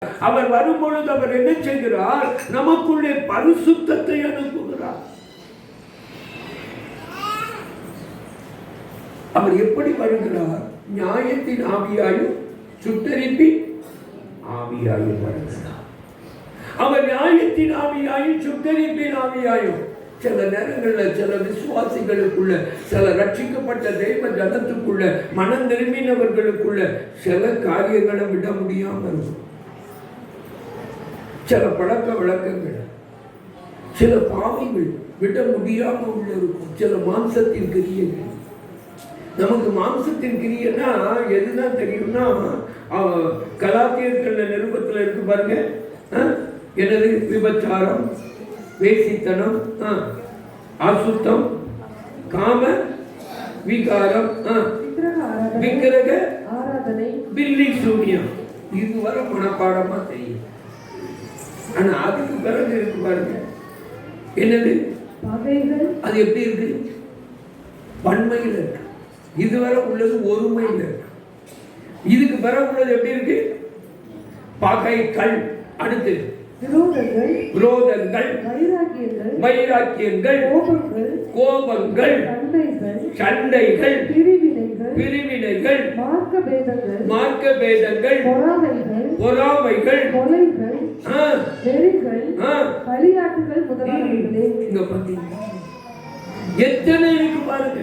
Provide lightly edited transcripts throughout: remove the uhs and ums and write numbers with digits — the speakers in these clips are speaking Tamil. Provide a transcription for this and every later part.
அவர் வரும்பொழுது அவர் என்ன செய்கிறார்? நமக்குள்ளே பரிசுத்தத்தை அனுப்புகிறார். அவர் எப்படி வருகிறார்? நியாயத்தின் ஆவியாயும் சுட்டரிப்பின் ஆவியாயும் வருகிறார். அவர் நியாயத்தின் ஆவியாயும் சுட்டரிப்பின் ஆவியாயும். சில நேரங்களில் சில விசுவாசிகளுக்குள்ள, சில ரட்சிக்கப்பட்ட தெய்வ ஜனத்துக்குள்ள, மனம் திரும்பினவர்களுக்குள்ள சில காரியங்களை விட முடியாமல் இருக்கும். சில பழக்க வழக்கங்கள், சில பாவங்கள் விட முடியாமல் உள்ள இருக்கும். சில மாம்சத்தின் கிரியைகள். நமக்கு மாம்சத்தின் கிரியைன்னா எதுதான் தெரியும்னா, கலாத்தியர்கள் நிருபத்தில் இருக்கு பாருங்க. எனது விபச்சாரம், வேசித்தனம், அசுத்தம், காம விகாரம், விக்கிரக ஆராதனை, பில்லி சூனியம். இதுவரை மனப்பாடமா தெரியும். ஆனா அதுக்கு பிறகு இருக்கு பாருங்க, என்னது? அது எப்படி இருக்கு? பன்மையில் இருக்கு. இதுவரை உள்ளது ஒருமையில் இருக்கு. இதுக்கு பிறகு உள்ளது எப்படி இருக்கு? பகைகள். அடுத்து விரோதங்கள், வைராக்கியங்கள், கோபங்கள், சண்டைகள், பிரிவினைகள், மார்க்க பேதங்கள், பொறாமைகள், எத்தனை இருக்கு பாருங்க.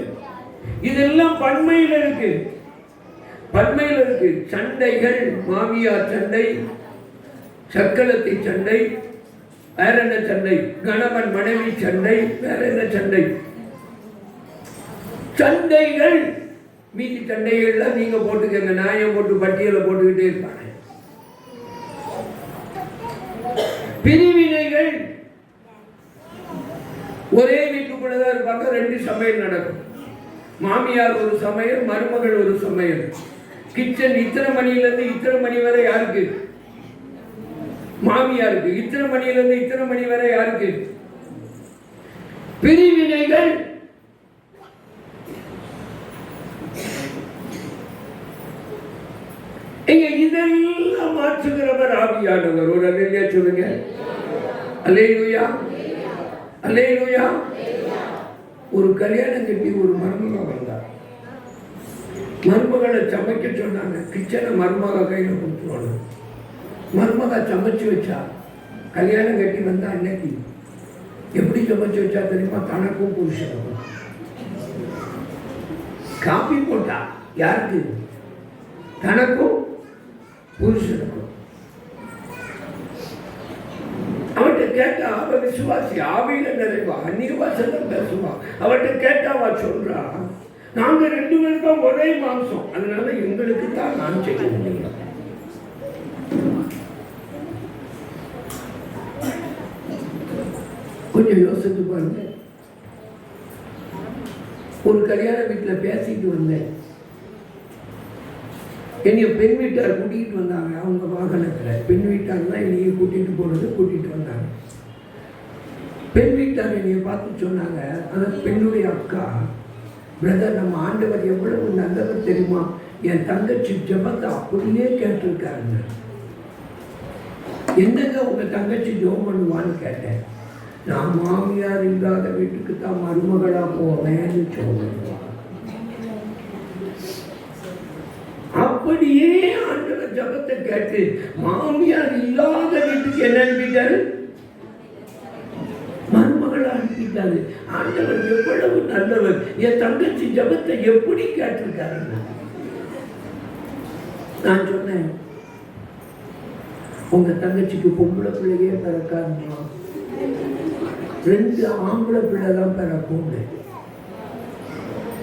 இதெல்லாம் பன்மையில் இருக்கு. பன்மையில் இருக்கு. சண்டைகள், மாமியார் சண்டை, சக்கலத்தை சண்டை, வேற என்ன சண்டை? கணவன் மனைவி சண்டை, வேற என்ன சண்டை? சண்டைகள். மீதி சண்டைகள்லாம் நீங்க போட்டுக்கங்க, நியாயம் போட்டு பட்டியலை போட்டுக்கிட்டே இருப்பாங்க. பிரிவினைகள். ஒரே வீட்டுக்குள்ளதான் இருப்பாங்க, ரெண்டு சமையல் நடக்கும். மாமியார் ஒரு சமையல், மருமகள் ஒரு சமையல். கிச்சன் இத்தனை மணியிலிருந்து இத்தனை மணி வரை யாருக்கு? மாமியாருக்கு. இத்தனை மணியிலிருந்து இத்தனை மணி வரை யாருக்கு? பிரிவினைகள். இங்க இதெல்லாம் மாற்றுகிறவர் ஆவியானவர். ஒரு அல்லேலூயா சொல்லுங்க. அல்லேலூயா, அல்லேலூயா. ஒரு கல்யாணம் கட்டி ஒரு மருமக வந்தார். மருமகளை சமைக்க சொன்னாங்க. கிச்சனை மருமக கையில கொடுத்துருவாங்க. மருமக சமைச்சு வச்சா. கல்யாணம் கட்டி வந்தா அன்னைக்கு எப்படி சமைச்சு வச்சா தெரியுமா? தனக்கும் புருஷனுக்கும் காப்பி போட்டா. யாருக்கு? தனக்கும் புருஷனுக்கும். அவர்கிட்ட கேட்டா, அவ விசுவாசி, ஆவியில நிறைவா, அந்நிய வாசல்ல பேசுவா. அவர்கிட்ட கேட்டாவா சொல்றா, நாங்க ரெண்டு பேருக்கும் ஒரே மாம்சம், அதனால எங்களுக்கு தான் நான் செய்ய முடியும். கொஞ்சம் யோசித்து பாருங்க. ஒரு கல்யாண வீட்டில் பேசிட்டு வந்தேன். என்னைய பெண் வீட்டார் கூட்டிகிட்டு வந்தாங்க. அவங்க வாகனத்தில் பெண் வீட்டார் தான் என்னைய கூட்டிகிட்டு போனது. கூட்டிகிட்டு வந்தாங்க. பெண் வீட்டார் என்னைய பார்த்து சொன்னாங்க, அந்த பெண்ணுடைய அக்கா, பிரதர், நம்ம ஆண்டவர் எவ்வளவு நல்லவர் தெரியுமா? என் தங்கச்சி ஜெபத்தை அப்படியே கேட்டிருக்காருங்க. என்னங்க உங்க தங்கச்சி ஜெபம் பண்ணுவான்னு கேட்டேன். நான் மாமியார் இல்லாத வீட்டுக்கு தான் மருமகளா போவேன்னு சொல்லுவேன். அப்படியே ஆண்டவர் ஜெபத்தை கேட்டு மாமியார் இல்லாத வீட்டுக்கு என்ன அனுப்பிட்டாரு? மருமகளா அனுப்பிட்டாரு. ஆண்டவர் எவ்வளவு நல்லவர். என் தங்கச்சி ஜெபத்தை எப்படி கேட்டிருக்காரு. நான் சொன்னேன், உங்க தங்கச்சிக்கு பொம்பளை பிள்ளையே பிறக்காதுமா, 2 ஆம்பளை பிள்ளை தான் பிறக்கும்.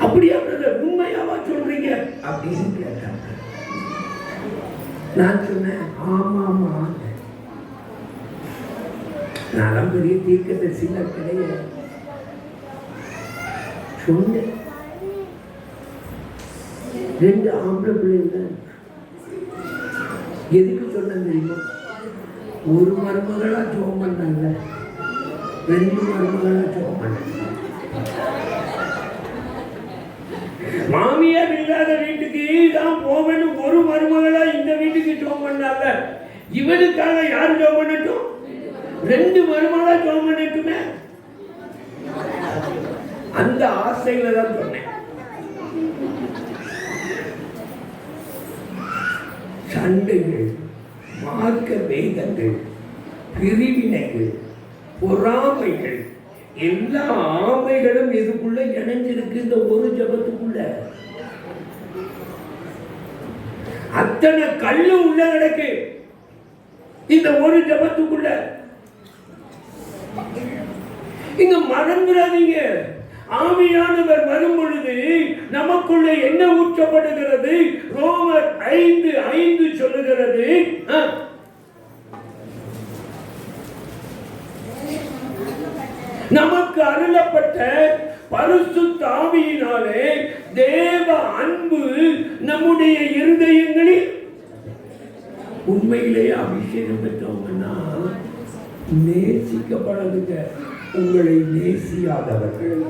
அப்படியா உண்மையாவா சொல்றீங்க அப்படின்னு கேட்டாங்க. நான் சொன்னேன், ஆமாமா, நான் பெரிய தீர்க்கதரிசில கிடையாது. சொன்னேன், 2 ஆம்பளை பிள்ளைங்க. எதுக்கு சொன்னேன் தெரியுமா? ஒரு மருமகளா ஜெபம் பண்ணாங்க, 2 மருமகளா ஜெபம் பண்ணாங்க. மாமியார் இல்லாத வீட்டுக்கு தான் போவேன்னு ஒரு மருமகளா இந்த வீட்டுக்கு ஜெபம் பண்ணாங்க. இவனுக்காக யார் ஜெபம் பண்ணட்டும்? 2 மருமகளா ஜெபம் பண்ணட்டுமே. அந்த ஆசைகளை தான் சொன்னேன். சண்டைகள், மார்க்க வேதங்கள், பிரிவினைகள், பொறாமைகள், எல்லா ஆமைகளும் இதுக்குள்ள இணைஞ்சிருக்கு. இந்த ஒரு ஜபத்துக்குள்ள அத்தனை கல்லு உள்ள கிடக்கு. இந்த ஒரு ஜபத்துக்குள்ள இங்க மறந்துடாதீங்க. ஆவியானவர் வரும் பொழுது நமக்குள்ள என்ன ஊற்றப்படுகிறது? ரோமர் 5:5 சொல்லுகிறது, நமக்கு அருளப்பட்ட பரிசுத்த ஆவியினாலே தேவ அன்பு நம்முடைய இருதயங்களில். உண்மையிலேயே அபிஷேகம் பெற்றவங்கன்னா நேசிக்கப்படுங்க. உங்களை நேசியாதவர்கள்,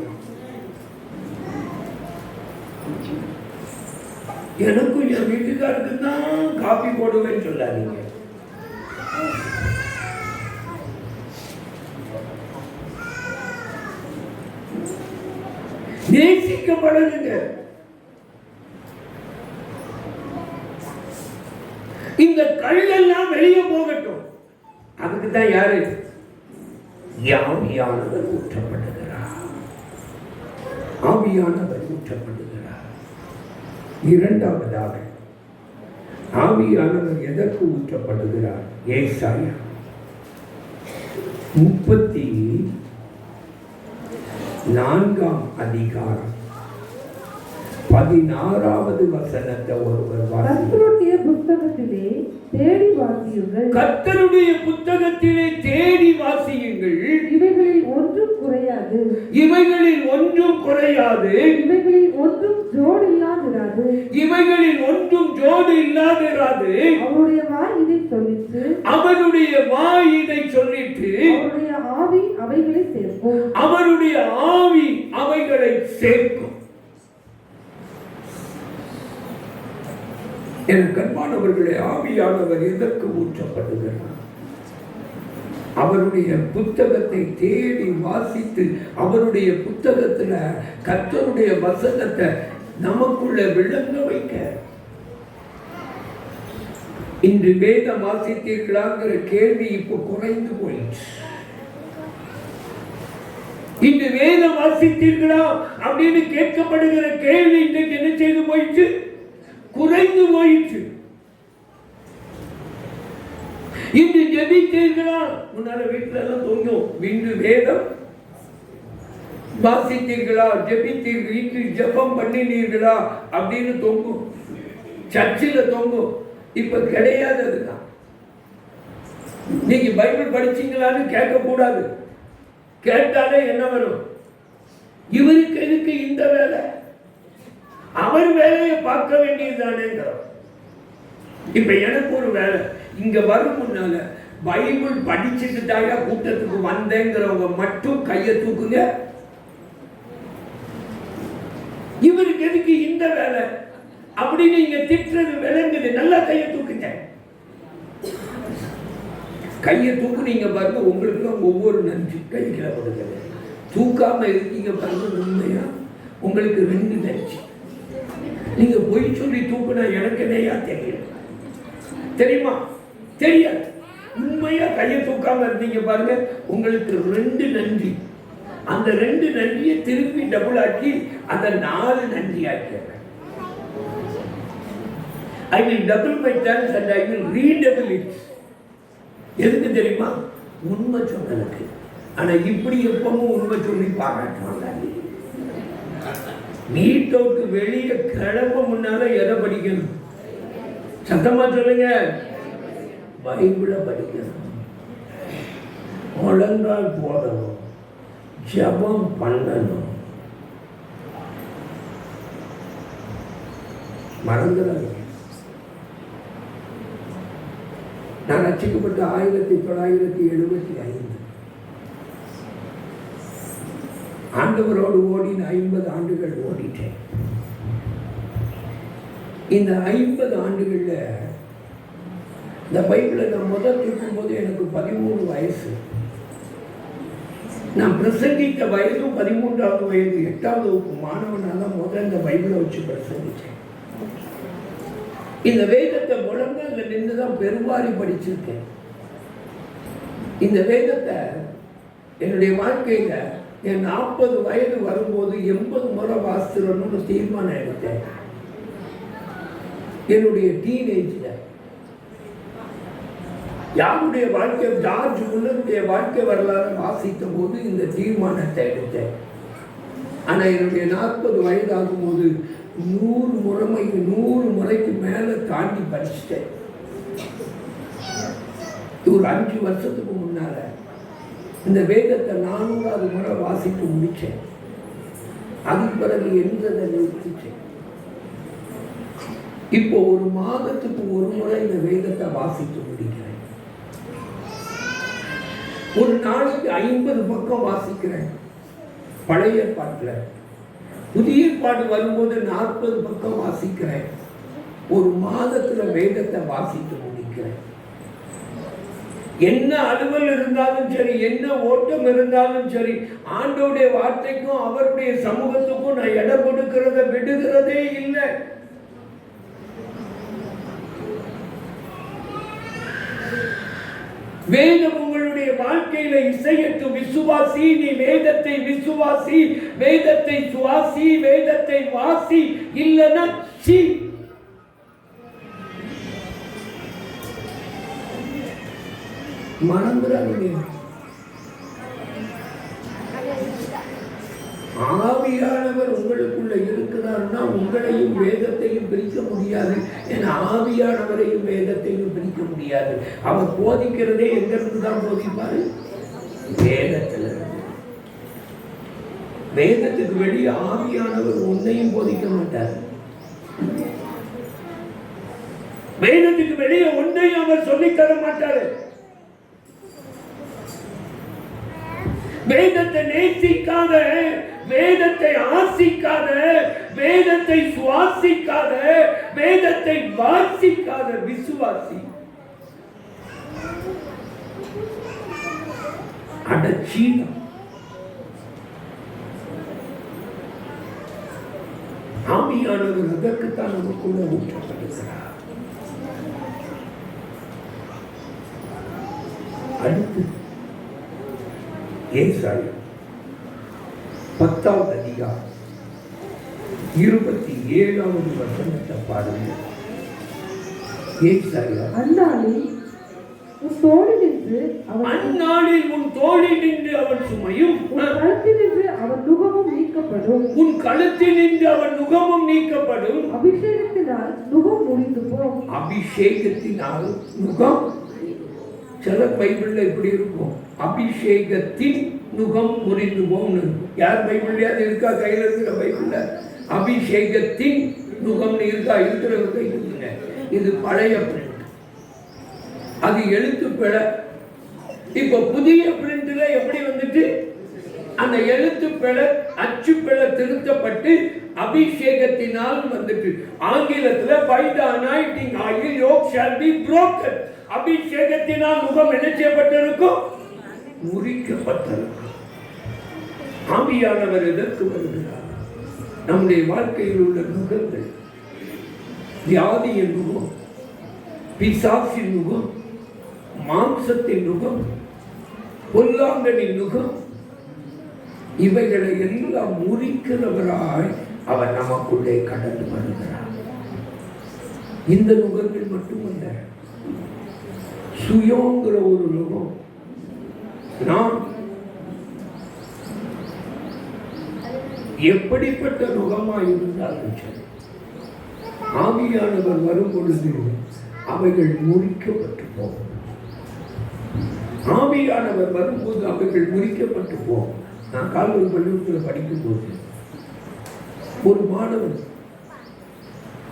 எனக்கும் என் வீட்டுக்காருக்கு தான் காப்பி போடுவேன்னு சொல்லாதீங்க. நேசிக்கப்படுங்க. இந்த கல்லெல்லாம் வெளியே போகட்டும். அதுக்கு தான் யாரு? ஆவியானவர் ஊற்றப்படுகிறார். ஆவியானவர் ஊற்றப்படுகிறார். இரண்டாவதாக ஆவியானவர் எதற்கு ஊற்றப்படுகிறார்? ஏசாயா 34ஆம் அதிகாரம் 16வது வசனத்தை ஒருவர் கர்த்தருடைய புத்தகத்திலே தேடி வாசியுங்கள். கர்த்தருடைய புத்தகத்திலே தேடி வாசியுங்கள். இவைகளில் ஒன்றும் குறையாது. இவைகளில் ஒன்றும் குறையாது. இவைகளில் ஒன்றும் ஜோடு இல்லாதிராது. இவைகளில் ஒன்றும் ஜோடு இல்லாதிராது. அவருடைய வாய் இதை சொல்லிற்று. அவருடைய வாய் இதை சொல்லிற்று. அவருடைய ஆவி அவைகளை சேர்க்கும். அவருடைய ஆவி அவைகளை சேர்க்கும். என் கண்பானவர்களே, ஆவியானவர் எதற்கு ஊற்றப்படுகிறார்? அவருடைய புத்தகத்தை தேடி வாசித்து அவருடைய புத்தகத்துல கர்த்தருடைய வசனத்தை நமக்குள்ள விளங்க வைக்க. இன்று வேதம் வாசித்தீர்களாங்கிற கேள்வி இப்போ குறைந்து போயிடுச்சு. இன்று வேதம் வாசித்தீர்களா அப்படின்னு கேட்கப்படுகிற கேள்வி இன்றைக்கு என்ன செய்து போயிடுச்சு? குறைந்து போயிற்று. இன்று ஜெபித்தீர்களா? முன்னால வீட்டுல எல்லாம் தொங்கும், இன்று வேதம் வாசித்தீர்களா, ஜெபித்தீர்கள், இன்று ஜெபம் பண்ணினீர்களா அப்படின்னு தொங்கும், சர்ச்சில் தொங்கும். இப்ப கிடையாதுதான். நீங்க பைபிள் படிச்சீங்களான்னு கேட்க கூடாது. கேட்டாலே என்ன வரும்? இவருக்கு எதுக்கு இந்த வேலை? அவர் வேலையை பார்க்க வேண்டியதுதானேங்கிறோம். இப்ப எனக்கு ஒரு வேலை, இங்க வரும் முன்னால பைபிள் படிச்சுட்டு தாயா கூட்டத்துக்கு வந்தேங்கிறவங்க மட்டும் கையை தூக்குங்க. இவருக்கு எதுக்கு இந்த வேலை அப்படின்னு நீங்க திட்டுறது விளங்குது. நல்லா கையை தூக்குங்க. கையை தூக்குனீங்க பாருங்க, உங்களுக்கு ஒவ்வொரு நன்றி. கை கிளப்படுங்க. தூக்காம இருக்கீங்க பாருங்க, உண்மையா உங்களுக்கு 2 நன்றி. நீங்க பொய் சொல்லி தூக்குனா எனக்கு என்னையா தெரியும்? தெரியுமா? தெரியாது. உண்மையா கையை தூக்காம இருந்தீங்க பாருங்க, உங்களுக்கு 2 நன்றி. அந்த 2 நன்றியை திருப்பி டபுள் ஆக்கி அந்த 4 நன்றி ஆக்கிறேன். I will double my thanks and I will redouble it. எதுக்கு தெரியுமா? உண்மை சொன்னதுக்கு. ஆனா இப்படி எப்பவும் உண்மை சொல்லி பாராட்டுவாங்க. வீட்டோட்டு வெளியே கிளம்ப முன்னால எதை படிக்கணும்? சத்தமா சொல்லுங்க. பைபிளை படிக்கணும். முழங்கால் போடணும். ஜபம் பண்ணணும். மறந்துடாதீங்க. நான் ரட்சிக்கப்பட்ட 1975 ஆண்டவரோடு ஓடி 50 ஆண்டுகள் ஓடிட்டேன். இந்த 50 ஆண்டுகள்ல இந்த பைபிளை நான் முதல் இருக்கும்போது எனக்கு 13 வயசு. நான் பிரசங்கித்த வயதும் 13வது வயது, 8வது வகுப்பு மாணவனாக தான் முதல் இந்த பைபிளை வச்சு பிரசங்கிச்சேன். இந்த வேதத்தை முழங்கல்ல நின்று தான் பெருவாரி படிச்சிருக்கேன். இந்த வேதத்தை என்னுடைய வாழ்க்கையில என் 40 வயது வரும்போது 80 முறை வாசிச்சிடணும்னு தீர்மானம் எடுத்தேன். என்னுடைய டீனேஜ்ல யாருடைய வாழ்க்கை, ஜார்ஜ் முல்லருடைய வாழ்க்கை வரலாறு வாசித்த போது இந்த தீர்மானத்தை எடுத்தேன். ஆனா என்னுடைய 40 வயது ஆகும்போது 100 முறைக்கு மேல தாண்டி படிச்சுட்டேன். ஒரு 5 வருஷத்துக்கு முன்னால இந்த வேதத்தை 400வது முறை வாசித்து முடிச்சேன். அதுக்கு பிறகு எந்ததை நிறுத்திச்சேன். இப்போ ஒரு மாதத்துக்கு ஒரு முறை இந்த வேதத்தை வாசித்து முடிக்கிறேன். ஒரு நாளைக்கு 50 பக்கம் வாசிக்கிறேன். பழைய ஏற்பாட்டுல. புதிய ஏற்பாடு வரும்போது 40 பக்கம் வாசிக்கிறேன். ஒரு மாதத்துல வேதத்தை வாசித்து முடிக்கிறேன். என்ன அலுவல் இருந்தாலும் சரி, என்ன ஓட்டம் இருந்தாலும் சரி, ஆண்டவருடைய வார்த்தைக்கும் அவருடைய சமூகத்துக்கும் நான் இடம் கொடுக்கிறத விடுகிறதே இல்லை. வேதம் உங்களுடைய வாழ்க்கையில இசையட்டும். விசுவாசி, நீ வேதத்தை விசுவாசி, வேதத்தை சுவாசி, வேதத்தை வாசி, இல்லைன்னா சி. மறந்துடாதீங்க. ஆவியானவர் உங்களுக்குள்ள இருக்கிறார்னா உங்களையும் வேதத்தையும் பிரிக்க முடியாது. ஏன்னா ஆவியானவரையும் வேதத்தையும் பிரிக்க முடியாது. அவர் போதிக்கிறதே எங்கிருந்து தான் போதிப்பாரு? வேதத்துல. வேதத்துக்கு வெளியே ஆவியானவர் உன்னையும் போதிக்க மாட்டார். வேதத்துக்கு வெளியே ஒன்றையும் அவர் சொல்லித் தர மாட்டாரு. வேதத்தை நேசிக்காத, வேதத்தை ஆசிக்காத, வேதத்தை சுவாசிக்காத, வேதத்தை வாசிக்காத விசுவாசி அடச்சீனம். ஆவியானவர் அதற்குத்தான் நமக்குள்ள ஊற்றப்படுகிறார். அடுத்து ஏசாயா 10வது அதிகாரம் 27வது வசனத்தை பாருங்க. ஏசாயா அந்நாளில் உன் தோளில் நின்று அவன் சுமையும், உன் கழுத்தினின்று அவன் நுகமும் நீக்கப்படும். உன் கழுத்தினின்று அவன் நுகமும் நீக்கப்படும். அபிஷேகத்தினால் நுகம் முறிந்து போம். அபிஷேகத்தினால் நுகம். சில பைபிள்ல இப்படி இருக்கும், அபிஷேகத்தின் நுகம் முறிந்து போகும். யார் பைபிள்லயாவது இருக்கா? கையில் இருக்கிற பைபிள்ல அபிஷேகத்தின் நுகம்னு இருக்கா? இருக்கிறவங்க கை கொடுங்க. இது பழைய பிரிண்ட், அது எழுத்து பிழை. இப்ப புதிய பிரிண்ட்ல எப்படி வந்துட்டு அந்த எழுத்து பிழை, அச்சு பிழை திருத்தப்பட்டு அபிஷேகத்தினால் வந்துட்டு. ஆங்கிலத்துல by the anointing oil yoke shall be broken. அபிஷேகத்தினால் முகம் என்ன செய்யப்பட்டிருக்கும்? முறிக்கப்பட்டிருக்கும். ஆவியானவர் எதற்கு வருகிறார்? நம்முடைய வாழ்க்கையில் உள்ள நுகங்கள், வியாதியின் நுகம், பிசாசின் நுகம், மாம்சத்தின் நுகம், பொல்லாங்கனின் நுகம், இவைகளை எல்லாம் முறிக்கிறவராய் அவர் நமக்குள்ளே கடந்து வருகிறார். இந்த நுகங்கள் மட்டுமல்ல, சுயோங்கிற ஒரு நுகம். நான் எப்படிப்பட்ட நுகமாய் இருந்தாலும் சரி, ஆவியானவர் வரும் பொழுது அவைகள் முறிக்கப்பட்டு போகும். ஆவியானவர் வரும்போது அவைகள் முறிக்கப்பட்டு போகும். நான் கால்வரி பள்ளிக்கூடத்தில் படிக்கும் போது ஒரு மாணவன்,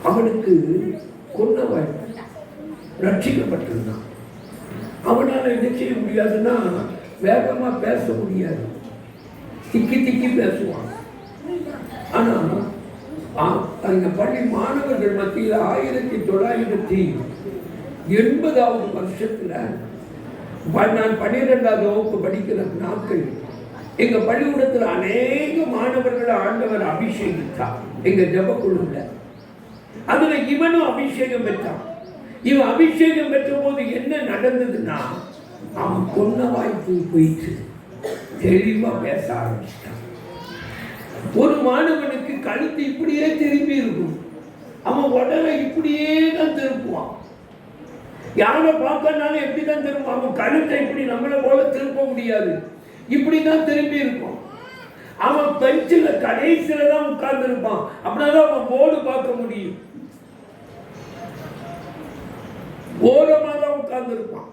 அவனுக்கு கொன்னவன் ரட்சிக்கப்பட்டிருந்தான். அவனால் என்ன செய்ய முடியாதுன்னா வேகமா பேச முடியாது, திக்கி திக்கி பேசுவான். ஆனா அந்த பள்ளி மாணவர்கள் மத்தியில் 1980 80வது வருஷத்துல நான் 12வது வகுப்பு படிக்கிற நாட்கள் எங்க பள்ளிக்கூடத்தில் அநேக மாணவர்களை ஆண்டவர் அபிஷேகித்தார். எங்க ஜபக்குழுல அதுல இவனும் அபிஷேகம் பெற்றான். இவன் அபிஷேகம் பெற்ற போது என்ன நடந்ததுன்னா, அவன் கொன்ன வாய்ப்பு போயிட்டு தெளிவா பேச ஆரம்பிச்சிட்டான். ஒரு மாணவனுக்கு கழுத்து இப்படியே திரும்பி இருக்கும், அவன் உடலை இப்படியே தான் திருப்புவான். யாரை பார்க்கறனாலும் எப்படிதான் திரும்ப, அவன் கழுத்தை இப்படி நம்மளை போல திருப்ப முடியாது, இப்படிதான் திரும்பி இருக்கும். அவன் பெஞ்சில கடைசியில தான் உட்கார்ந்து இருப்பான், அப்படின்னாதான் அவன் போர்டு பார்க்க முடியும். ஓரமா தான் உட்கார்ந்து இருப்பான்.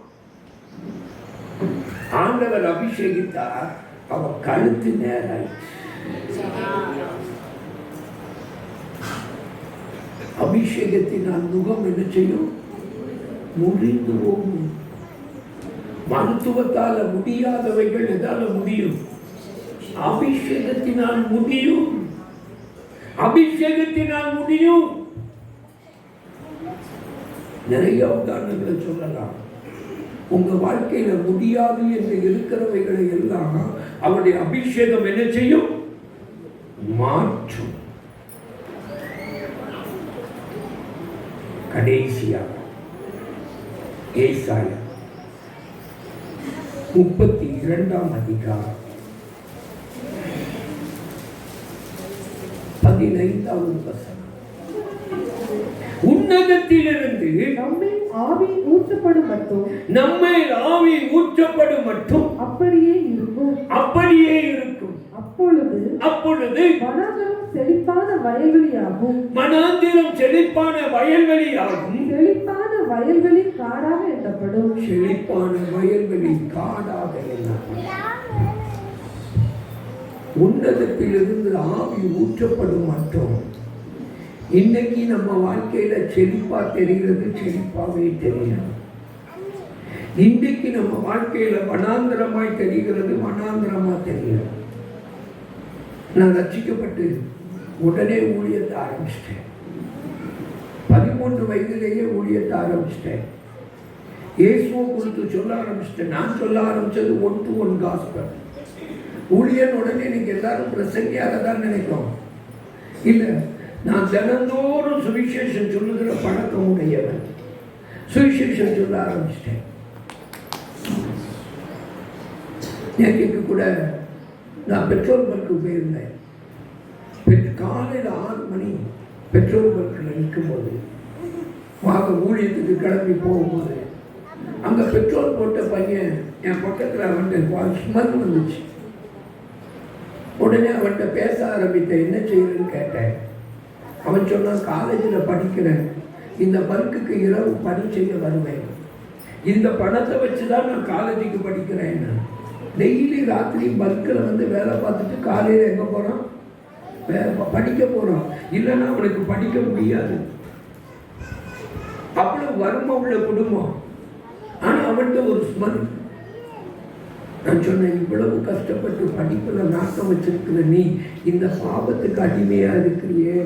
ஆண்டவர் அபிஷேகித்தார், அவன் கழுத்து நேராயிடுச்சு. அபிஷேகத்தினால் முகம் என்ன செய்யும்? முறிந்து போகும். மருத்துவத்தால முடியாதவைகள் எதால முடியும்? அபிஷேகத்தினால் முடியும். அபிஷேகத்தினால் முடியும். நிறைய உதாரணங்களை சொல்லலாம். உங்க வாழ்க்கையில முடியாது என்று இருக்கிறவைகளை எல்லாம் அவருடைய அபிஷேகம் என்ன செய்யும்? மாற்றும். கடைசியாக ஏசாயா 32ஆம் அதிகாரம் 15வது வசனம். உன்னதத்திலிருந்து நம்மேல் ஆவி ஊற்றப்படும் மட்டும், நம்மேல் ஆவி ஊற்றப்படும் மட்டும் அப்படியே இருக்கும், அப்படியே இருக்கும். அப்பொழுது வனாந்திரம் செழிப்பான வயல்வெளியாகும், வனாந்திரம் செழிப்பான வயல்வெளியாகும், செழிப்பான வயல்வெளி காடாக எண்ணப்படும், செழிப்பான வயல்வெளி காடாக எண்ணப்படும். உன்னதத்திலிருந்து ஆவி ஊற்றப்படும் மட்டும். இன்னைக்கு நம்ம வாழ்க்கையில செழிப்பா தெரிகிறது, செழிப்பாவே தெரியும். இன்றைக்கு நம்ம வாழ்க்கையில வனாந்திரமாய் தெரிகிறது, வனாந்திரமா தெரியும். நான் ரட்சிக்கப்பட்டு உடனே ஊழியத்தை ஆரம்பிச்சிட்டேன். 13 வயதிலேயே ஊழியத்தை ஆரம்பிச்சிட்டேன். இயேசுவை குறித்து சொல்ல ஆரம்பிச்சிட்டேன். நான் சொல்ல ஆரம்பிச்சது 1-to-1 காஸ்பல். ஊழியன் உடனே நீங்க எல்லாரும் பிரசங்கியாக தான் நினைக்கிறோம். இல்லை, நான் தினந்தோறும் சுவிசேஷம் சொல்லுகிற பழக்கம் உடையவன். சுவிசேஷம் சொல்ல ஆரம்பிச்சிட்டேன். நேற்றைக்கு கூட நான் பெட்ரோல் பங்க்கு போயிருந்தேன். காலையில் 6 மணி பெட்ரோல் பங்க்கில் நிற்கும்போது, ஊழியத்துக்கு கிளம்பி போகும்போது, அங்கே பெட்ரோல் போட்ட பையன் என் பக்கத்தில் வந்து ஸ்மெல் வந்துச்சு. உடனே அவன்கிட்ட பேச ஆரம்பித்தேன். என்ன செய்யறேன்னு கேட்டேன். அவன் சொன்னான், காலேஜில் படிக்கிறேன், இந்த பல்க்குக்கு இரவு பணி செய்ய வருவேன், இந்த பணத்தை வச்சு தான் நான் காலேஜுக்கு படிக்கிறேன். டெய்லி ராத்திரி பல்கில் வந்து வேலை பார்த்துட்டு காலையில் எங்கே போகிறான்? படிக்க போகிறான். இல்லைன்னா அவனுக்கு படிக்க முடியாது. அவ்வளோ வறுமை உள்ள குடும்பம். ஆனால் அவன்கிட்ட ஒரு ஸ்மெல். நான் சொன்னேன், இவ்வளவு கஷ்டப்பட்டு படிப்பில் நாட்டம் வச்சிருக்கிற நீ இந்த பாவத்துக்கு அடிமையா இருக்கிறியே.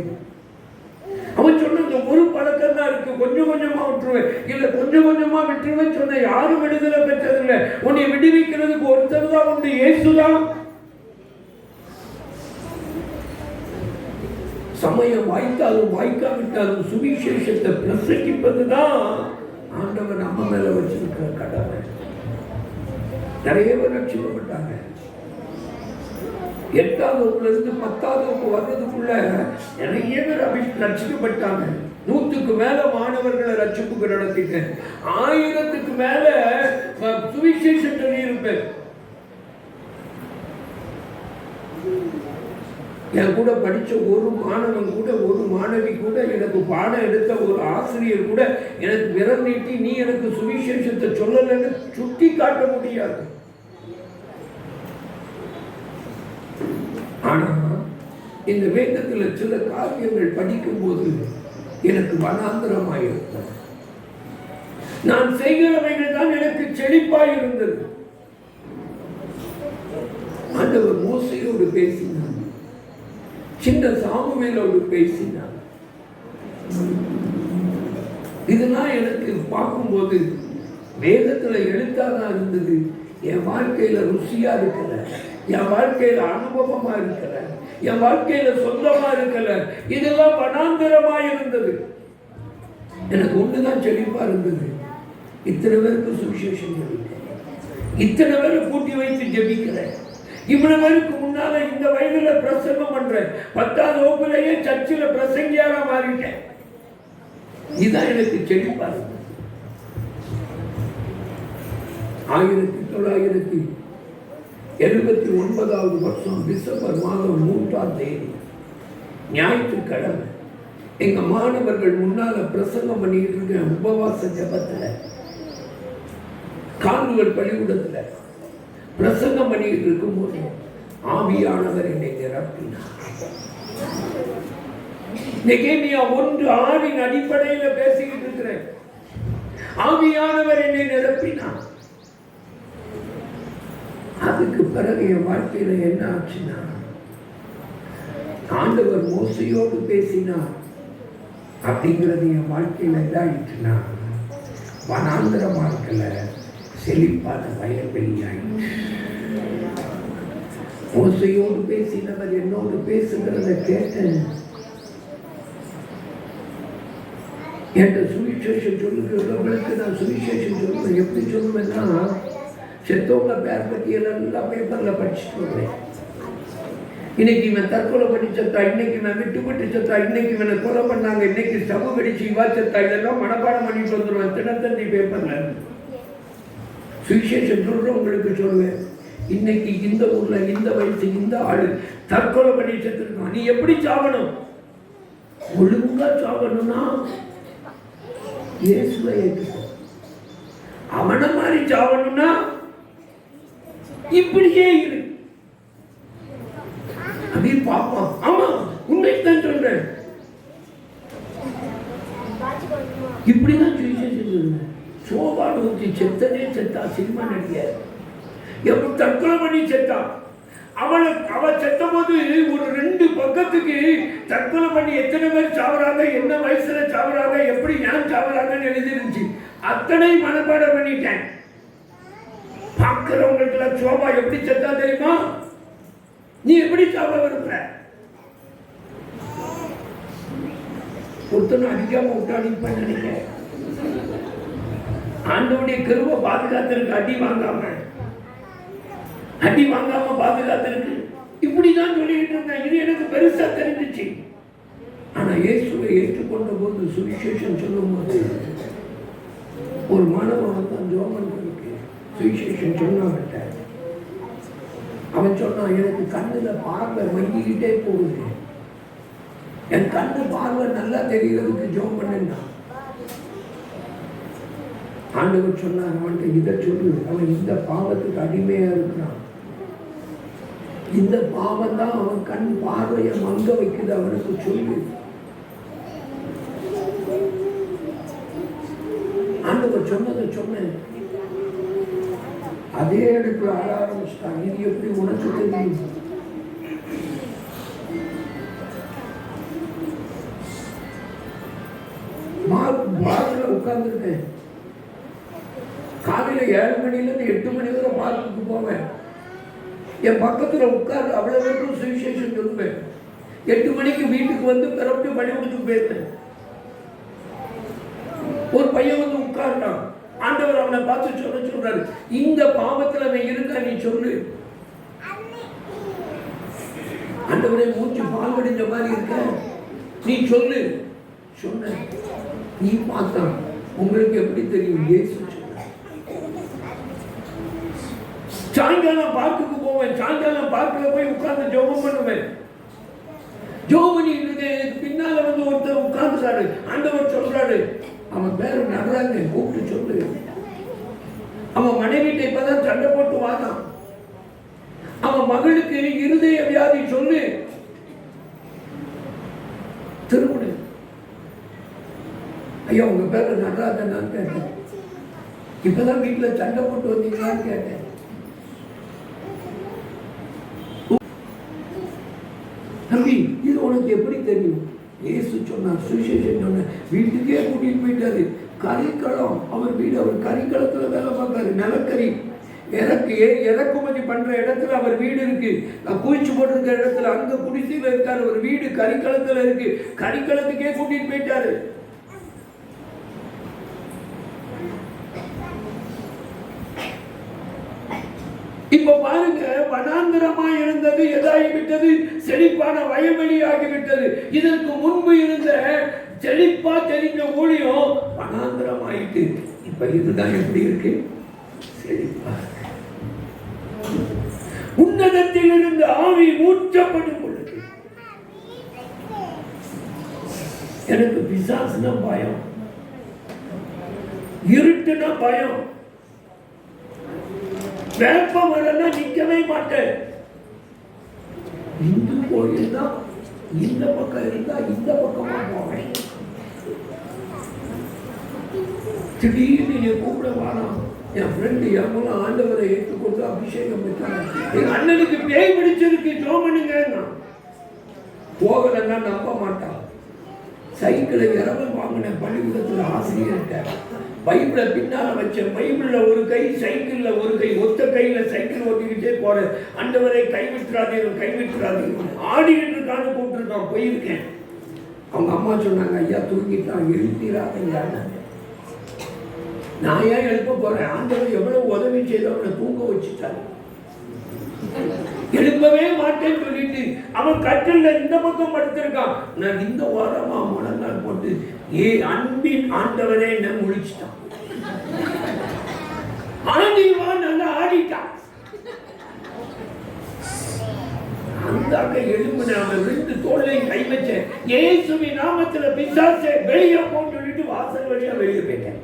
அவன் சொன்ன ஒரு பழக்கம் தான் இருக்கு, கொஞ்சம் கொஞ்சமா விட்டுருவேன், இல்ல கொஞ்சம் கொஞ்சமா விட்டுருவேன் சொன்ன. யாரும் விடுதலை பெற்றதில்லை. உன்னை விடுவிக்கிறதுக்கு ஒருத்தர் தான் உண்டு, இயேசுதான். சமயம் வாய்த்தாலும் வாய்க்காவிட்டாலும் சுவிசேஷத்தை பிரசங்கிப்பதுதான் ஆண்டவன் நம்ம மேல வச்சிருக்கிற கடமை. நிறைய பேர் ரட்சிக்கப்பட்டாங்க. 8ஆம் வகுப்புல இருந்து 10ஆம் வகுப்பு வர்றதுக்குள்ள நிறைய பேர் ரட்சிக்கப்பட்டாங்க. 100க்கு மேல மாணவர்களை ரட்சிப்புக்கு நடத்திட்டேன். 1000க்கு மேல சுவிசேஷம் சொல்லி இருப்பேன். என் கூட படிச்ச ஒரு மாணவன் கூட, ஒரு மாணவி கூட, எனக்கு பாடம் எடுத்த ஒரு ஆசிரியர் கூட எனக்கு விரல் நீட்டி நீ எனக்கு சுவிசேஷத்தை சொல்லலன்னு சுட்டி காட்ட முடியாது. ஆனா இந்த வேதத்துல சில காரியங்கள் படிக்கும் போது எனக்கு வனாந்திரமாயிருந்தது. நான் செய்கிறவைகள் தான் எனக்கு செழிப்பாய் இருந்தது. ஆண்டவர் மோசையோடு பேசினார், சின்ன சாமுவேலோடு பேசினார். இதெல்லாம் எனக்கு பார்க்கும்போது வேதத்துல எழுத்தாதான் இருந்தது. என் வாழ்க்கையில ருசியா இருக்கல, என் வாழ்க்கையில அனுபவமா இருக்கல, என் வாழ்க்கையில சொந்தமா இருக்கல. இதெல்லாம் வனாந்தரமா இருந்தது. எனக்கு ஒண்ணுதான் செழிப்பா இருந்தது. இத்தனை பேருக்கு சுவிசேஷம் சொல்லிட்டேன், இத்தனை பேரை கூட்டி வைத்து ஜெபிக்கிறேன், இவ்வளவு பேருக்கு முன்னால இந்த வயதுல பிரசங்கம் பண்றேன், 10ஆவது வகுப்புலயே சர்ச்சில் பிரசங்கியாக மாறிட்டேன். இதுதான் எனக்கு செழிப்பா இருந்தது. 1979வது வருஷம் டிசம்பர் மாதம் 3ஆம் தேதி ஞாயிற்றுக்கிழமை எங்க மாணவர்கள் முன்னால பிரசங்கம் பண்ணிட்டு இருக்க உபவாச ஜபத்துல கால்கள் பள்ளிக்கூடத்துல பிரசங்கம் பண்ணிட்டு இருக்கும்போது ஆவியானவர் என்னை நிரப்பினார். நெகேமியா 1:6 அடிப்படையில் பேசிக்கிட்டு இருக்கிறேன். ஆவியானவர் என்னை நிரப்பினார். அதுக்கு பிறகு என் வாழ்க்கையில என்ன ஆச்சுன்னா, ஆண்டவர் மோசையோடு பேசினார் அப்படிங்கிறது என் வாழ்க்கையில இதாயிடுச்சுன்னா, வனாந்திர வாழ்க்கையில செழிப்பான வயல்வெளி ஆயிடுச்சு. மோசையோடு பேசினவர் என்னோடு பேசுகிறத கேட்டேன். என்ற சுவிசேஷம் சொல்லுகிறவர்களுக்கு நான் சுவிசேஷம் சொல்லுவேன். எப்படி சொல்லுவேன்னா, செத்தவங்க பேர் பட்டியலெல்லாம் பேப்பர்ல படிச்சுட்டு வருவேன். இன்னைக்கு இவன் தற்கொலை பண்ணி செத்தா, இன்னைக்கு இவன் விட்டுப்பட்டு செத்தா, இன்னைக்கு இவனை கொலை பண்ணாங்க, இன்னைக்கு சவு கடிச்சு இவா செத்தா, இதெல்லாம் மனப்பாடம் பண்ணிட்டு வந்துடுவேன் தினத்தந்தி பேப்பர்ல. சுவிசேஷம் சொல்றவங்களுக்கு சொல்லுவேன், இன்னைக்கு இந்த ஊர்ல இந்த வயசு இந்த ஆளு தற்கொலை பண்ணி செத்துருக்கான், நீ எப்படி சாவணும்? ஒழுங்கா சாவணும்னா இயேசுவை ஏற்றுக்கோ. அவனை மாதிரி சாவணும்னா இப்படியே இரு. அப்படி பாப்பா, ஆமா உண்மைதான் சொல்றேன். இப்படிதான் சுவிசேஷம் சொல்றேன். சோபாடு ஊற்றி செத்தனே செத்தா சினிமா நடிகர் எப்படி தற்கொலை பண்ணி செத்தா. அவ செத்த போது ஒரு 2 பக்கத்துக்கு தற்கொலை பண்ணி எத்தனை பேர் சாவறாங்க, என்ன வயசுல சாவறாங்க, எப்படி ஏன் சாவறாங்கன்னு எழுதிருந்துச்சு. அத்தனை மனப்பாடம் பண்ணிட்டேன். பார்க்கிறவங்களுக்கு எல்லாம் சோபா எப்படி செத்தா தெரியுமா? நீ எப்படி சாவ விரும்புற? ஒருத்தனும் அடிக்காம விட்டா அடிப்பேன் நினைக்கிறேன். ஆண்டவனுடைய கிருபை பாதுகாத்திருக்கு. அடி வாங்காம பாதுகாத்திருக்கு. இப்படிதான் சொல்லிட்டு இருந்தேன். இது எனக்கு பெருசா தெரிஞ்சிச்சு. ஆனா இயேசுவை ஏற்றுக்கொண்ட போது, சுவிசேஷம் சொல்லும் போது, ஒரு மாணவன் தான் ஜோமனுக்கு சுவிசேஷம் சொன்னான்ட்ட. அவன் சொன்னான், எனக்கு கண்ணுல பார்வை மங்கிக்கிட்டே போகுது, என் கண்ணு பார்வை நல்லா தெரியறதுக்கு ஜோம் பண்ணா. ஆண்டவர் சொன்னார், அவன்கிட்ட இதை சொல்லு, அவன் இந்த பாவத்துக்கு அடிமையா இருக்கிறான், இந்த பாவம் தான் அவன் கண் பார்வையை மங்க வைக்குது, அவனுக்கு சொல்லு. ஆண்டவர் சொன்னதை சொன்னேன். அதே இடத்துல ஆட ஆரம்பிச்சிட்டான். இது எப்படி உனக்கு தெரியும்? பார்க்ல உட்கார்ந்துருக்கேன். காலையில 7 மணிலேருந்து 8 மணி வரை பார்க்குக்கு போவேன். என் பக்கத்துல உட்கார்ந்து அவ்வளவு பேருக்கும் சுவிசேஷம் சொல்லுவேன். 8 மணிக்கு வீட்டுக்கு வந்து பிறப்பு பள்ளிக்கூடத்துக்கு போயிருந்தேன். ஒரு பையன் வந்து உட்கார்ந்தான். ஆண்டவர் அவனை பார்த்து சொல்றாரு, இந்த பாவத்துல அவன் இருக்கா, நீ சொல்லு. ஆண்டவரே, மூச்சு பால் வடிஞ்ச மாதிரி இருக்க, நீ சொல்லு. சொன்ன. நீ பார்த்தான். உங்களுக்கு எப்படி தெரியும்? இயேசு சொன்னார். சாயங்காலம் பார்க்குக்கு போவேன். சாயங்காலம் பார்க்கல போய் உட்கார்ந்து ஜெபம் பண்ணுவேன். ஜெபம் பண்ணிட்டு எனக்கு பின்னால வந்து ஒருத்தர் உட்கார்ந்துறாரு. ஆண்டவர் சொல்றாரு, அவன் பேரு நடராங்க, கூப்பிட்டு சொல்லு. அவன் மனைவிட்ட இப்பதான் சண்டை போட்டு வாதான். அவன் மகளுக்கு இருதய வியாதி சொல்லு. திருமண ஐயா, உங்க பேரு நடராஜன் நான் கேட்டேன். இப்பதான் வீட்டுல சண்டை போட்டு வந்தீங்களான்னு கேட்டேன். தம்பி, இது உனக்கு எப்படி தெரியும்? இயேசு சொன்னார், சுவிசேஷம் சொன்ன வீட்டுக்கே கூட்டிட்டு போயிட்டாரு. கறிக்களம் அவர் வீடு, அவர் கறிக்களத்துல வேலை பார்த்தாரு. நிலக்கரி இறக்குமதி பண்ற இடத்துல அவர் வீடு இருக்கு. குளிச்சு போட்டிருக்கிற இடத்துல அங்க குடிசையில இருக்காரு. அவர் வீடு கறிக்களத்துல இருக்கு. கறிக்களத்துக்கே கூட்டிட்டு போயிட்டாரு. இப்ப பாருங்க, வனாந்திரமா இருந்தது எதாகிவிட்டது, செழிப்பான வயல்வெளி ஆகிவிட்டது. இதற்கு முன்பு இருந்த செழிப்பா தெரிஞ்ச ஊழியம் வனாந்திரம் ஆயிட்டு. இப்ப இதுதான் எப்படி இருக்கு? செழிப்பா. உன்னதத்தில் இருந்து ஆவி ஊற்றப்படும் பொழுது எனக்கு பிசாசுனா பயம், இருட்டுனா பயம், வேப்பம் வரனா நிக்கவே மாட்டேன். இந்து கோயில் தான் இந்த பக்கம் இருந்தா இந்த பக்கமா போவேன். திடீர்னு என் கூப்பிட வாரான் என் ஃப்ரெண்டு, எவ்வளோ ஆண்டவரை ஏற்றுக்கொண்டு அபிஷேகம் பெற்றாங்க. எங்க அண்ணனுக்கு பேய் பிடிச்சிருக்கு, ஜோமனுங்க. போகலன்னா நம்ப மாட்டான். சைக்கிளை இரவல் வாங்கின பள்ளிக்கூடத்தில் ஆசிரியர்கிட்ட பைபிளை பின்னால வச்சேன். பைபிள்ல ஒரு கை, சைக்கிள்ல ஒரு கை, ஒத்த கையில சைக்கிள் ஓட்டிக்கிட்டே போறேன். ஆண்டவரை கைவிட்டுறாதீர்கள், கைவிட்டுறாதீர்கள். ஆடிக்கிட்டு இருக்கான்னு கூப்பிட்டுருக்கான். போயிருக்கேன். அவங்க அம்மா சொன்னாங்க, ஐயா தூங்கிட்டான், எழுப்பிடாதையா. நான் ஏன் எழுப்ப போறேன்? ஆண்டவர் எவ்வளவு உதவி செய்தவனை தூங்க வச்சுட்டாரு. எழுப்பவே மாட்டேன்னு சொல்லிட்டு அவன் கட்டில இந்த பக்கம் படுத்திருக்கான். நான் இந்த வாரமா முழங்கால் போட்டு அன்பின் ஆண்டவரே என்ன முழிச்சிட்டான். ஆடிவா நல்லா ஆடிட்டான். அந்த எலும்புன அவன் ரெண்டு தோளையும் கை வச்சேன். இயேசுவின் நாமத்துல பிசாசே வெளியே போன்னு சொல்லிட்டு வாசல் வழியா வெளியே போயிட்டேன்.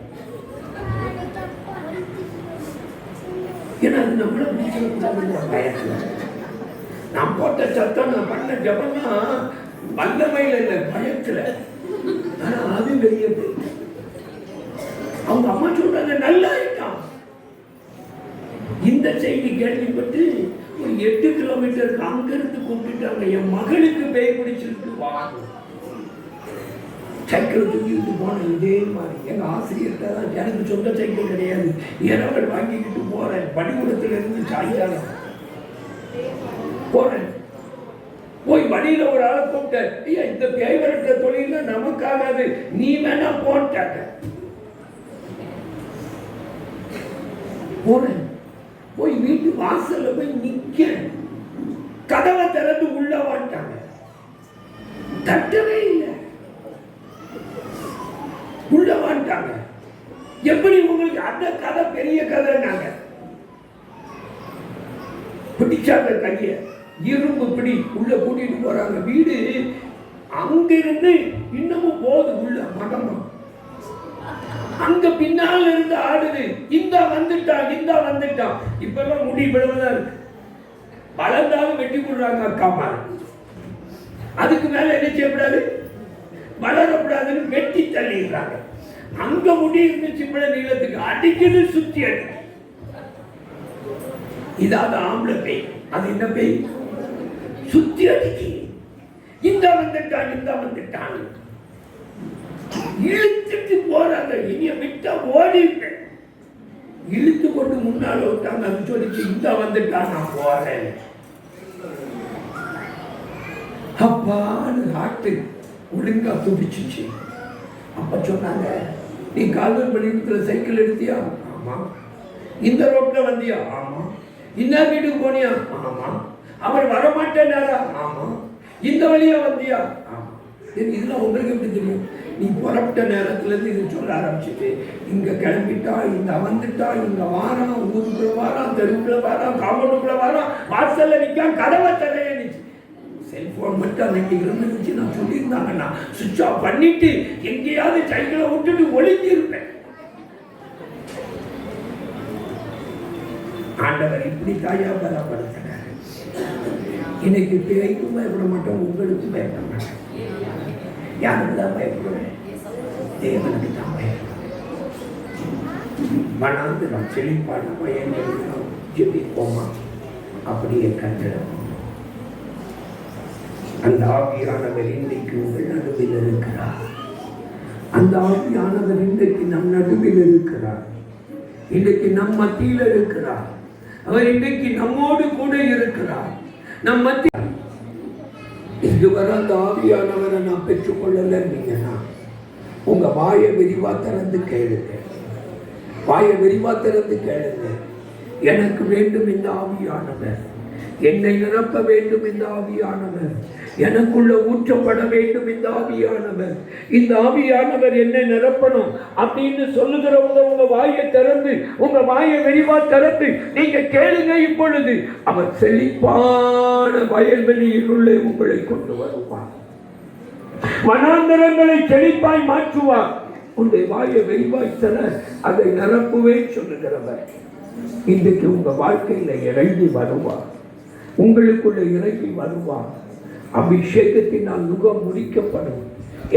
ஏன்னா அது நம்மள பயத்துல நான் போட்ட சத்தம், நான் பண்ண ஜபம்னா வல்லமையில இல்லை, பயத்துல. ஆனா அது வெளியே போயிட்டு அவங்க அம்மா சொல்றாங்க நல்லா இருக்கான். இந்த செய்தி கேள்விப்பட்டு ஒரு 8 கிலோமீட்டருக்கு அங்கிருந்து கூப்பிட்டுட்டாங்க. என் மகளுக்கு பேய் பிடிச்சிருக்கு, வா. சைக்கிள் தூக்கிட்டு போனேன். இதே மாதிரி எங்க ஆசிரியர்கிட்ட தான், எனக்கு சொந்த சைக்கிள் கிடையாது, இரவல் வாங்கிக்கிட்டு போறேன். பள்ளிக்கூடத்துல இருந்து சாயங்காலம் போறேன். போய் வழியில ஒரு ஆளை கூப்பிட்டேன். ஐயா இந்த பேய் விரட்ட தொழில நமக்காகாது, நீ வேணா போட்டாங்க. போறேன். போய் வீட்டு வாசல்ல போய் நிக்க, கதவை திறந்து உள்ள வாட்டாங்க. தட்டவே இல்லை, உள்ள வாட்டாங்க. எப்படி உங்களுக்கு அந்த கதை பெரிய கதைனாங்க. பிடிச்சாங்க கைய, இரும்பு பிடி, உள்ள கூட்டிட்டு போறாங்க. வீடு அங்கிருந்து இன்னமும் போகுது உள்ள மகமா. அங்க பின்னால இருந்து ஆடுது, இந்த வந்துட்டான், இந்த வந்துட்டான். இப்ப எல்லாம் முடி விழுவதா இருக்கு. வளர்ந்தாலும் வெட்டி கொடுறாங்க அக்கா மாதிரி. அதுக்கு மேல என்ன செய்யக்கூடாது, வளரக்கூடாதுன்னு வெட்டி தள்ளிடுறாங்க. அங்க முடி இருந்துச்சு இவ்வளவு நீளத்துக்கு, அடிக்குது, சுத்தி அடிக்கு. இதாவது ஆம்பளை பேய். அது என்ன பேய்? சுத்தி அடிக்கு. இந்த வந்துட்டான், இந்த வந்துட்டான், இழுத்துட்டு போறாங்க. இனிய விட்டா ஓடிப்பேன். இழுத்து கொண்டு முன்னால விட்டாங்க. அது சொல்லிச்சு, இந்த வந்துட்டான், நான் போறேன். அப்பான்னு ஹார்ட்டு ஒழுங்கா துடிச்சிச்சு. அப்ப சொன்னாங்க, நீ கால்வன் பள்ளிக்கூடத்துல சைக்கிள் எடுத்தியா? ஆமா. இந்த ரோட்ல வந்தியா? ஆமா. இந்த வீட்டுக்கு போனியா? ஆமா. அவர் வரமாட்டேனாரா? ஆமா. இந்த வழியா வந்தியா? ஆமா. இதெல்லாம் உங்களுக்கு எப்படி தெரியும்? நீ புறப்பட்ட நேரத்துல இருந்து இது சொல்ல ஆரம்பிச்சுட்டு, இங்க கிளம்பிட்டா, இங்க வந்துட்டா, இங்க வாரான், ஊருக்குள்ள வாரான், தெருவுக்குள்ள வாரான், காம்பவுண்டுக்குள்ள வாரான், வாசல்ல நிக்கான், கதவை தரையணிச்சு. செல்போன் மட்டும் அன்னைக்கு இருந்துச்சு. நான் சொல்லியிருந்தாங்கன்னா சுவிட்ச் ஆஃப் பண்ணிட்டு எங்கேயாவது சைக்கிளை விட்டுட்டு ஒளிஞ்சு இருப்பேன். ஆண்டவர் இப்படி தாயா பலப்படுத்தினார். இன்னைக்கு பேய்க்கும் பயப்பட மாட்டோம், உங்களுக்கும் பயப்பட மாட்டோம். யாருக்கு தான் பயப்படுவேன்? தேவனுக்கு தான் பயப்படுவேன். வனாந்து நான் செழிப்பான பயன்படுத்தோம், ஜெபிப்போமா? அப்படியே கண்டிடணும். அந்த ஆவியானவர் இன்றைக்கு உங்கள் நடுவில் இருக்கிறார். அந்த ஆவியானவர் இன்றைக்கு நம் நடுவில் இருக்கிறார். இன்றைக்கு நம் மத்தியில் இருக்கிறார். அவர் இன்றைக்கு நம்மோடு கூட இருக்கிறார். நம் மத்தியில் இதுவரை அந்த ஆவியானவரை நான் பெற்றுக்கொள்ளலைன்னா உங்க வாயை விரிவா திறந்து கேளுங்க. வாயை விரிவா திறந்து கேளுங்க. எனக்கு வேண்டும் இந்த ஆவியானவர், என்னை நிரப்ப வேண்டும் இந்த ஆவியானவர், எனக்குள்ள ஊற்றப்பட வேண்டும் இந்த ஆவியானவர், இந்த ஆவியானவர் என்னை நிரப்பணும் அப்படின்னு சொல்லுகிறவங்க உங்க வாயை திறந்து, உங்க வாயை விரிவா திறந்து நீங்க கேளுங்க. இப்பொழுது அவர் செழிப்பான வயல்வெளியில் உள்ள உங்களை கொண்டு வருவார். வனாந்தரங்களை செழிப்பாய் மாற்றுவார். உங்களுடைய வாயை விரிவாய் தர அதை நிரப்புவேன் சொல்லுகிறவர் இன்றைக்கு உங்க வாழ்க்கையில இறங்கி வருவார். உங்களுக்குள்ள இறங்கி வருவார். அபிஷேகத்தினால் முகம் முடிக்கப்படும்.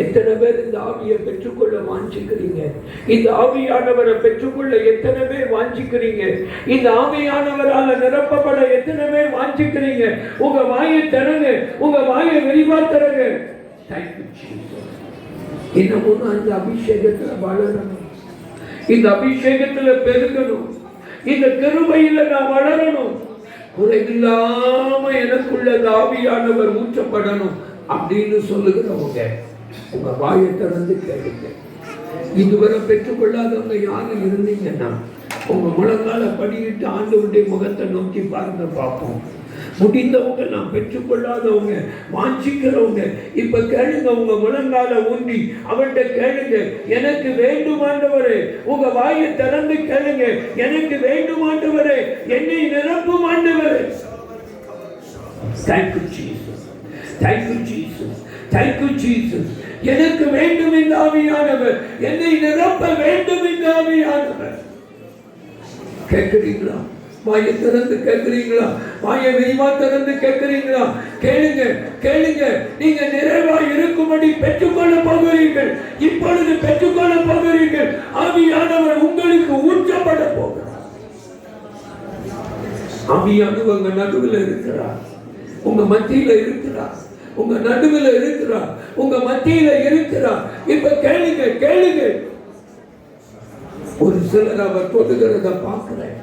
எத்தனை பேர் இந்த ஆவியை பெற்றுக்கொள்ள வாஞ்சிக்கிறீங்க? இந்த ஆவியானவரை பெற்றுக்கொள்ள எத்தனை பேர் வாஞ்சிக்கிறீங்க? இந்த ஆவியானவரால் நிரப்பப்பட எத்தனை பேர் வாஞ்சிக்கிறீங்க? உங்க வாயை தரங்க, உங்க வாயை விரிவா தரங்க. இன்னமும் அந்த அபிஷேகத்துல வளரணும், இந்த அபிஷேகத்துல பெருகணும், இந்த கிருபையில நான் வளரணும். குறைவில்லாம எனக்குள்ள ஆவியானவர் ஊற்றப்படணும் அப்படின்னு சொல்லுகிறவங்க உங்க வாயை திறந்து கேளுங்க. இதுவரை பெற்றுக்கொள்ளாதவங்க யாரும் இருந்தீங்கன்னா உங்க முழங்கால படியிட்டு ஆண்டவருடைய முகத்தை நோக்கி பாருங்க, பார்ப்போம். முடிந்தவங்க, நான் பெற்றுக்கொள்ளாதவங்க, வாஞ்சிக்கிறவங்க இப்ப கேளுங்க. உங்க முழங்கால ஊன்றி அவன்கிட்ட கேளுங்க, எனக்கு வேண்டுமாண்டவரே. உங்க வாயை திறந்து கேளுங்க, எனக்கு வேண்டுமாண்டவரே, என்னை நிரப்பும் ஆண்டவரே. Thank you Jesus, thank you Jesus, thank you Jesus. எனக்கு வேண்டும் இந்த ஆவியானவர், என்னை நிரப்ப வேண்டும் இந்த ஆவியானவர். கேட்கிறீங்களா? வாயை திறந்து கேட்கிறீங்களா? வாயை விரிவா திறந்து கேட்கிறீங்களா? கேளுங்க, கேளுங்க. நீங்க நிறைவாய் இருக்கும்படி பெற்றுக்கொள்ள போகிறீர்கள். இப்பொழுது பெற்றுக்கொள்ள போகிறீர்கள். ஆவியானவர் உங்களுக்கு ஊற்றப்பட போகிறார். ஆவியானவர் உங்க நடுவில் இருக்கிறார், உங்க மத்தியில இருக்கிறார், உங்க நடுவில் இருக்கிறார், உங்க மத்தியில இருக்கிறார். இப்ப கேளுங்க, கேளுங்க. ஒரு சிலர் அவர் தொடுகிறத பார்க்கிறேன்,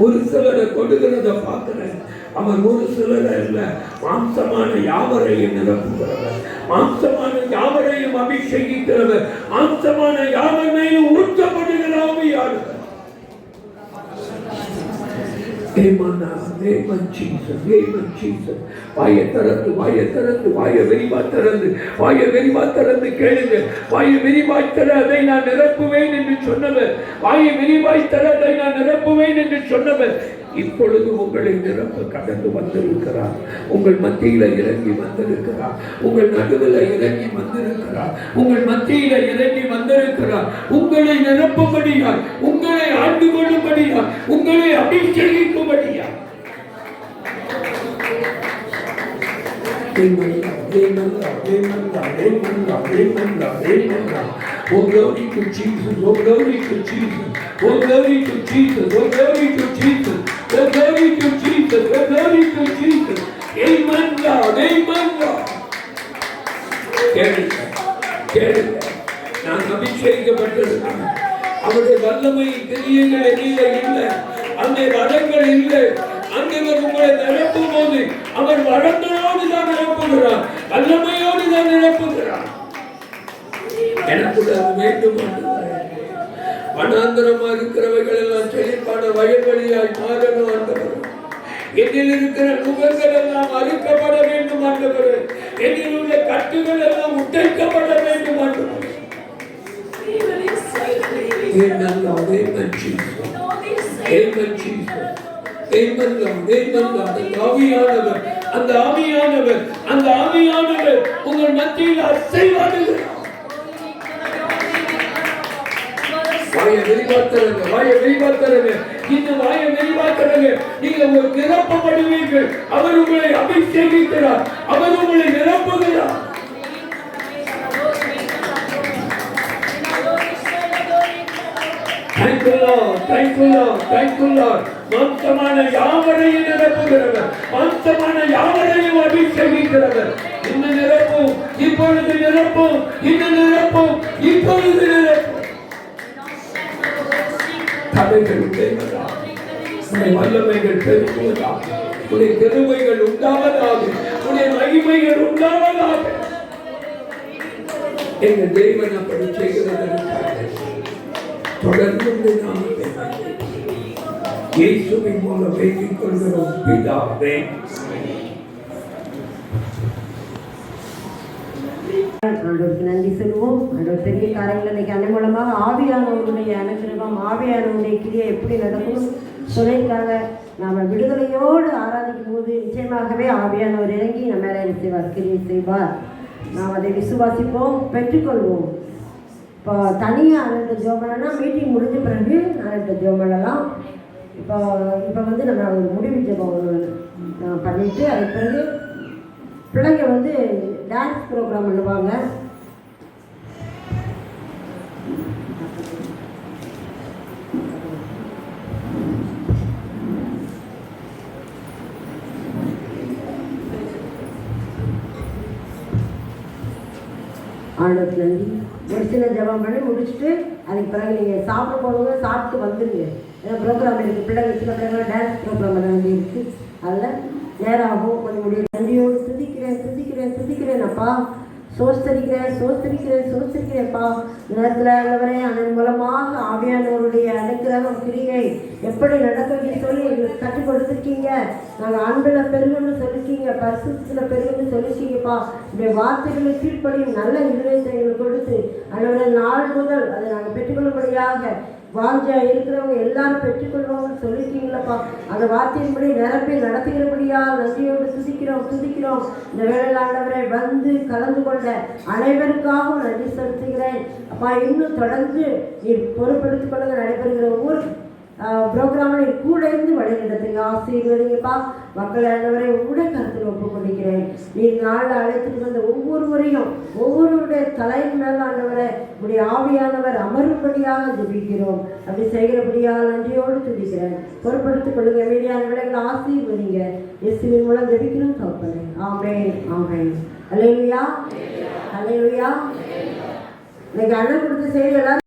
ஒரு சிலரை கொடுக்கிறத பார்க்கிறேன். அவர் ஒரு சிலரை இல்ல, மாம்சமான யாவரையும் நிரப்புகிறவர், மாம்சமான யாவரையும் அபிஷேகிக்கிறவர், மாம்சமான யாவரையும் ஊற்றப்படுகிற ஆவியானவர். வாயை திறந்து, வாயை திறந்து, வாயை விரிவா திறந்து, வாயை விரிவா திறந்து கேளுங்க. வாயை விரிவாய் தர அதை நான் நிரப்புவேன் என்று சொன்னவர், வாயை விரிவாய் தர அதை நான் நிரப்புவேன் என்று சொன்னவர் இப்பொழுது உங்களை நிரப்ப கடந்து வந்திருக்கிறார். உங்கள் மத்தியில இறங்கி வந்திருக்கிறார். உங்கள் நடுவில் இறங்கி வந்திருக்கிறார். உங்கள் மத்தியில இறங்கி வந்திருக்கிறார். உங்களை நிரப்பும்படியார், உங்களை ஆண்டு கொள்ளும்படியார், உங்களை அபிஷேகிக்கும்படியார். Oh, glory to Jesus, oh, glory to Jesus, oh, glory to Jesus, oh, glory to Jesus, oh, glory to Jesus, oh, glory to Jesus. Amen, Lord, amen, Lord. கேளுங்க, கேளுங்க. நான் அபிஷேகிக்கப்பட்டிருக்கிறேன். அவருடைய வல்லமை கிரியைகள் எதில இல்லை, அங்கே வரங்கள் இல்லை. அங்கே உங்களை நிரப்பும் போது அவர் வரங்களோடு தான் நிரப்புகிறார், வல்லமையோடு தான் நிரப்புகிறார். எனக்கு வேண்டும். வனாந்தரமா இருக்கிறவைகள் எல்லாம் செழிப்பான வயல்வெளியாய் மாறணும் ஆண்டவர். என்னில் இருக்கிற நுகங்கள் எல்லாம் அறுக்கப்பட வேண்டும் ஆண்டவர். என்னில் உள்ள கட்டுகள் எல்லாம் உடைக்கப்பட வேண்டும் ஆண்டவர். அந்த ஆவியானவர், அந்த ஆவியானவர் உங்கள் மத்தியில் அசைவாடுகிறார். வாயை வெளிவாத்துறங்க, வாயை வெளிவாத்துறங்க, இந்த வாயை வெளிவாத்துறங்க. நீங்க ஒரு நிரப்பப்படுவீர்கள். அவர் உங்களை அபிஷேகிக்கிறார், அவர் உங்களை நிரப்புகிறார். Thank you Lord, thank you Lord, thank you Lord. மாம்சமான யாவரையும் நிரப்புகிறவர், மாம்சமான யாவரையும் அபிஷேகிக்கிறவர். இன்னும் நிரப்பும், இப்பொழுது நிரப்பும், இன்னும் நிரப்பும், இப்பொழுது நிரப்பும். தடைகள் உடைவதாக, உடைய வல்லமைகள் பெருகுவதாக, உடைய பெருமைகள் உண்டாவதாக, உடைய மகிமைகள் உண்டாவதாக. எங்கள் தேவன் அப்படி செய்கிறதற்காக தொடர்ந்து உடைய நாமத்தை இயேசுவின் மூலம் வேண்டிக் கொள்கிறோம் பிதாவே. ஆண்டவருக்கு நன்றி சொல்லுவோம். ஆண்டவர் பெரிய காரியங்கள் இன்னைக்கு அன்னை மூலமாக ஆவியானவருடைய அனுகிரகம், ஆவியானவருடைய கிரியை எப்படி நடக்கும் சொல்லியிருக்காங்க. நாம் விடுதலையோடு ஆராதிக்கும் போது நிச்சயமாகவே ஆவியானவர் இறங்கி நம்ம மேலே என்ன செய்வார், கிரியை செய்வார். நாம் அதை விசுவாசிப்போம், பெற்றுக்கொள்வோம். இப்போ தனியாக அனந்த ஜோமனா மீட்டிங் முடிஞ்ச பிறகு அனந்த ஜோமனெல்லாம் இப்போ வந்து நம்ம ஒரு முடிவு ஜெபம் பண்ணிவிட்டு அதுக்கு பிறகு பிள்ளைங்க வந்து டான்ஸ் ப்ரோக்ராம் பண்ணுவாங்க. ஆண்டவருக்கு நன்றி. ஒரு சில ஜெபம் பண்ணி முடிச்சுட்டு அதுக்கு பிறகு நீங்கள் சாப்பிட போடுங்க, சாப்பிட்டு வந்துடுங்க. ஏன்னா ப்ரோக்ராம் இருக்குது, பிள்ளைங்க சில பிள்ளைங்க டான்ஸ் ப்ரோக்ராம் பண்ண வேண்டி இருக்குது. அதில் நேராகவும் கொஞ்சம் முடியும். நன்றியோடு துதிக்கிறேன் துதிக்கிறேன் துதிக்கிறேன் அப்பா, சோஸ்தரிக்கிறேன் சோஸ்தரிக்கிறேன் சோஸ்தரிக்கிறேன்ப்பா. நேரத்தில் உள்ளவரே அதன் மூலமாக ஆவியானவருடைய அனுக்கிரகம் கிரியை எப்படி நடக்குதுன்னு சொல்லி எங்களுக்கு கற்றுக் கொடுத்துருக்கீங்க. நாங்கள் அன்பில் பெருகுன்னு சொல்லிருக்கீங்க, பரிசுத்தில் பெருகுன்னு சொல்லிருக்கீங்கப்பா. இந்த வார்த்தைகளை கீழ்ப்படியும் நல்ல இதயத்தை எங்களுக்கு கொடுத்து அதோட நாள் முதல் அதை நாங்கள் பெற்றுக்கொள்ளும்படியாக வாஞ்சா இருக்கிறவங்க எல்லாரும் பெற்றுக்கொள்வாங்கன்னு சொல்லியிருக்கீங்களப்பா. அந்த வார்த்தையின்படி நிரப்பி நடத்துகிறபடியா நன்றியோடு துதிக்கிறோம் துதிக்கிறோம். இந்த வேளையில் ஆண்டவரை வந்து கலந்து கொண்ட அனைவருக்காகவும் நன்றி செலுத்துகிறேன் அப்பா. இன்னும் தொடர்ந்து நீர் பொறுப்பெடுத்துக் கொள்ளுங்க. நடைபெறுகிற ஒவ்வொரு ப்ரோக்ராமில் கூட இருந்து வழிநடத்துங்க, ஆசீர்வதிங்கப்பா. மக்கள் ஆண்டவரை உங்களுடைய கருத்தில் ஒப்புக்கொண்டிருக்கிறேன். நீர் நாளில் அழைத்துட்டு வந்த ஒவ்வொருவரையும் ஒவ்வொருவருடைய தலையின் மேல் ஆண்டவரை உடைய ஆவியானவர் அமரும்படியாக ஜெபிக்கிறோம். அப்படி செய்கிறபடியாக நன்றியோடு துதிக்கிறேன். பொறுப்படுத்திக் கொள்ளுங்க. மீடியான விலைகளை ஆசீர்வதிங்க. இயேசுவின் மூலம் ஜெபிக்கிறோம் தகப்பனே. ஆமென் ஆமென். அல்லேலூயா அல்லேலூயா. இன்னைக்கு அண்ணன் கொடுத்த செய்தி எல்லாரும்